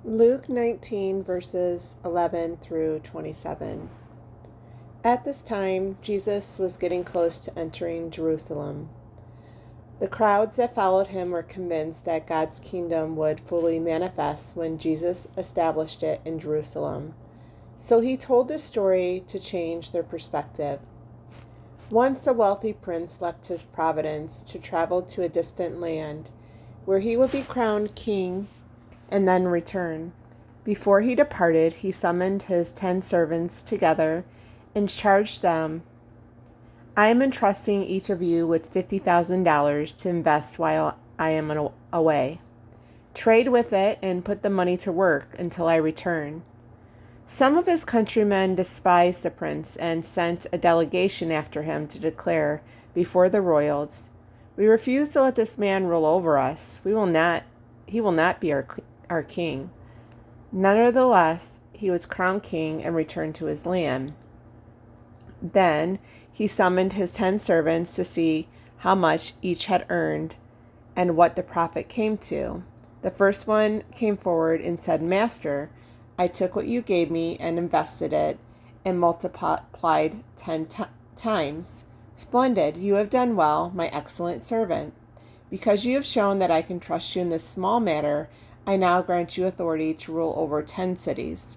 Luke 19, verses 11 through 27. At this time, Jesus was getting close to entering Jerusalem. The crowds that followed him were convinced that God's kingdom would fully manifest when Jesus established it in Jerusalem. So he told this story to change their perspective. Once a wealthy prince left his province to travel to a distant land where he would be crowned king and then return. Before he departed, he summoned his 10 servants together and charged them, "I am entrusting each of you with $50,000 to invest while I am away. Trade with it and put the money to work until I return." Some of his countrymen despised the prince and sent a delegation after him to declare before the royals, "We refuse to let this man rule over us. He will not be our king." Nevertheless, he was crowned king and returned to his land. Then he summoned his 10 servants to see how much each had earned and what the profit came to. The first one came forward and said, "Master, I took what you gave me and invested it and multiplied 10 times. Splendid, you have done well, my excellent servant. Because you have shown that I can trust you in this small matter, I now grant you authority to rule over 10 cities.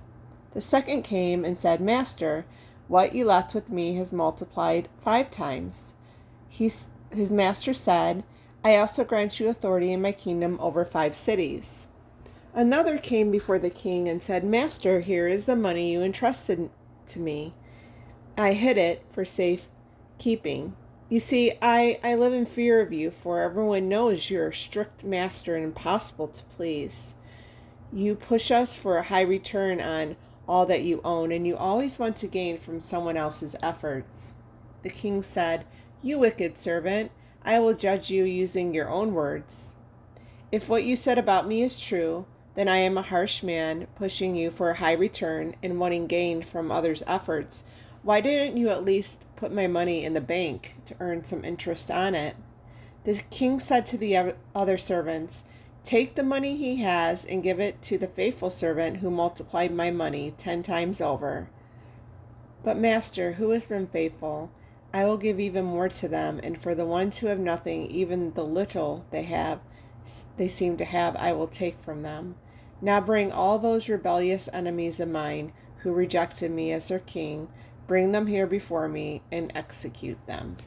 The second came and said, "Master, what you left with me has multiplied 5 times. His master said, "I also grant you authority in my kingdom over 5 cities. Another came before the king and said, "Master, here is the money you entrusted to me. I hid it for safe keeping. You see, I live in fear of you, for everyone knows you're a strict master and impossible to please. You push us for a high return on all that you own, and you always want to gain from someone else's efforts." The king said, "You wicked servant, I will judge you using your own words. If what you said about me is true, then I am a harsh man, pushing you for a high return and wanting gain from others' efforts. Why didn't you at least put my money in the bank to earn some interest on it?" The king said to the other servants, "Take the money he has and give it to the faithful servant who multiplied my money 10 times over. But master, who has been faithful? I will give even more to them, and for the ones who have nothing, even the little they seem to have, I will take from them. Now bring all those rebellious enemies of mine who rejected me as their king, bring them here before me and execute them."